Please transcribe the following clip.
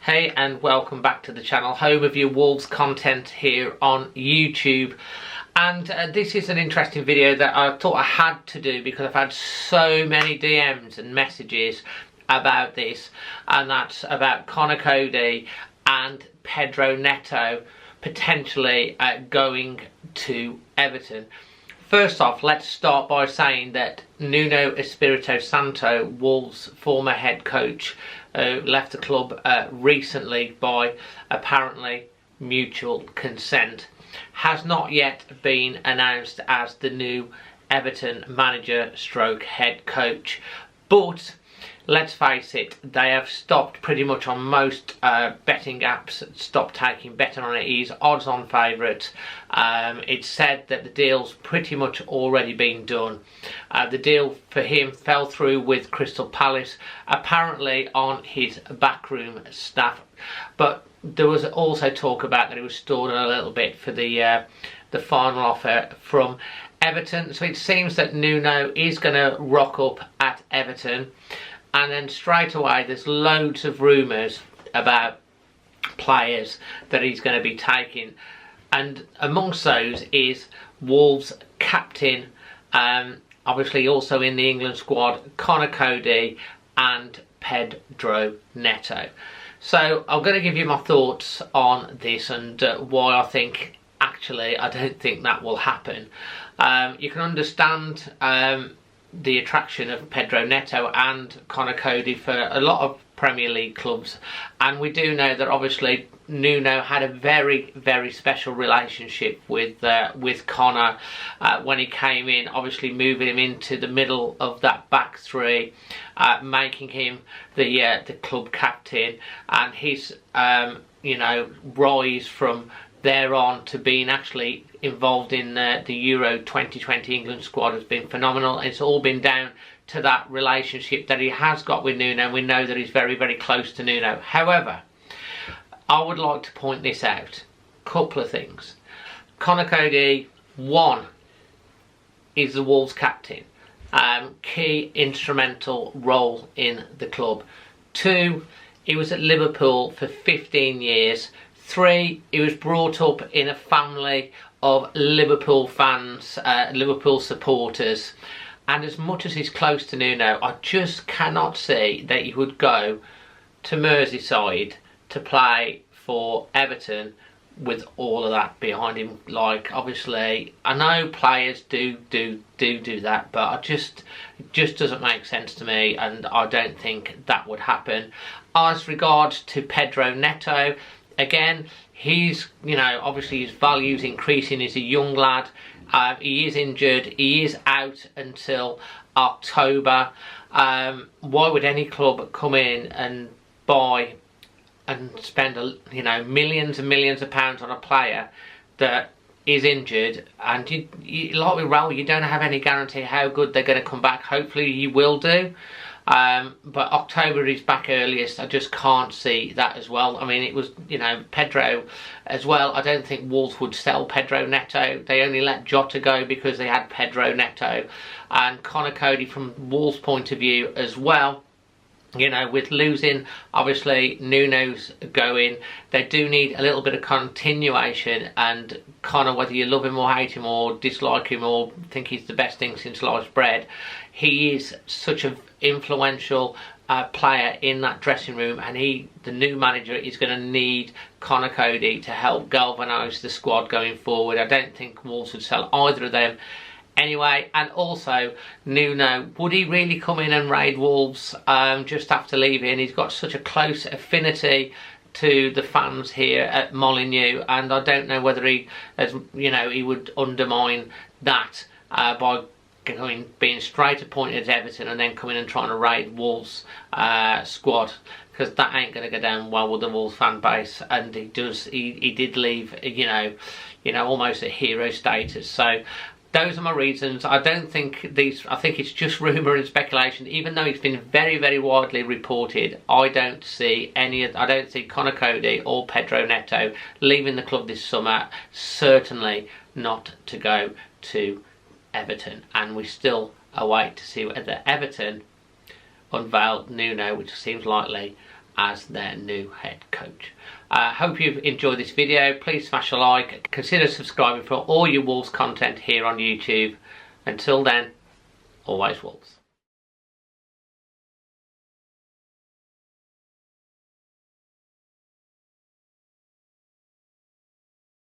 Hey and welcome back to the channel, home of your Wolves content here on YouTube. And this is an interesting video that I thought I had to do because I've had so many DMs and messages about this, and that's about Conor Coady and Pedro Neto potentially going to Everton. First off, let's start by saying that Nuno Espirito Santo, Wolves' former head coach, left the club recently by apparently mutual consent, has not yet been announced as the new Everton manager stroke head coach. But let's face it, they have stopped pretty much on most betting apps, stopped taking betting on it. He's odds on favourite. It's said that the deal's pretty much already been done. The deal for him fell through with Crystal Palace, apparently on his backroom staff. But there was also talk about that he was stalling a little bit for the final offer from Everton. So it seems that Nuno is going to rock up at Everton. And then straight away there's loads of rumours about players that he's going to be taking, and amongst those is Wolves captain, obviously also in the England squad, Conor Coady and Pedro Neto. So I'm going to give you my thoughts on this and why I think actually I don't think that will happen. You can understand the attraction of Pedro Neto and Conor Coady for a lot of Premier League clubs, and we do know that obviously Nuno had a very, very special relationship with Conor when he came in, obviously moving him into the middle of that back three, making him the club captain, and his rise from there on to being actually involved in the Euro 2020 England squad has been phenomenal. It's all been down to that relationship that he has got with Nuno, and we know that he's very, very close to Nuno. However, I would like to point this out. Couple of things. Conor Coady, one, is the Wolves captain. Key instrumental role in the club. Two, he was at Liverpool for 15 years. Three, he was brought up in a family of Liverpool fans, Liverpool supporters. And as much as he's close to Nuno, I just cannot see that he would go to Merseyside to play for Everton with all of that behind him. Like, obviously, I know players do that, but it just doesn't make sense to me, and I don't think that would happen. As regards to Pedro Neto, again, he's, obviously his value's increasing. He's a young lad. He is injured. He is out until October. Why would any club come in and buy and spend, millions and millions of pounds on a player that is injured? And like with Raul, you don't have any guarantee how good they're going to come back. Hopefully you will do. But October is back earliest. I just can't see that as well. I mean, it was, Pedro as well. I don't think Wolves would sell Pedro Neto. They only let Jota go because they had Pedro Neto. And Conor Coady, from Wolves' point of view as well, with losing, obviously, Nuno's going, they do need a little bit of continuation. And Conor, whether you love him or hate him or dislike him or think he's the best thing since sliced bread, he is such an influential player in that dressing room, and the new manager, is going to need Conor Coady to help galvanise the squad going forward. I don't think Wolves would sell either of them anyway. And also, Nuno, would he really come in and raid Wolves just after leaving? He's got such a close affinity to the fans here at Molineux, and I don't know whether he would undermine that by being straight appointed at Everton and then coming and trying to raid Wolves squad, because that ain't going to go down well with the Wolves fan base. And he did leave, almost at hero status. So those are my reasons. I don't think I think it's just rumour and speculation, even though it's been very, very widely reported. I don't see Conor Coady or Pedro Neto leaving the club this summer, certainly not to go to Everton. And we still await to see whether Everton unveil Nuno, which seems likely, as their new head coach. Hope you've enjoyed this video. Please smash a like. Consider subscribing for all your Wolves content here on YouTube. Until then, always Wolves.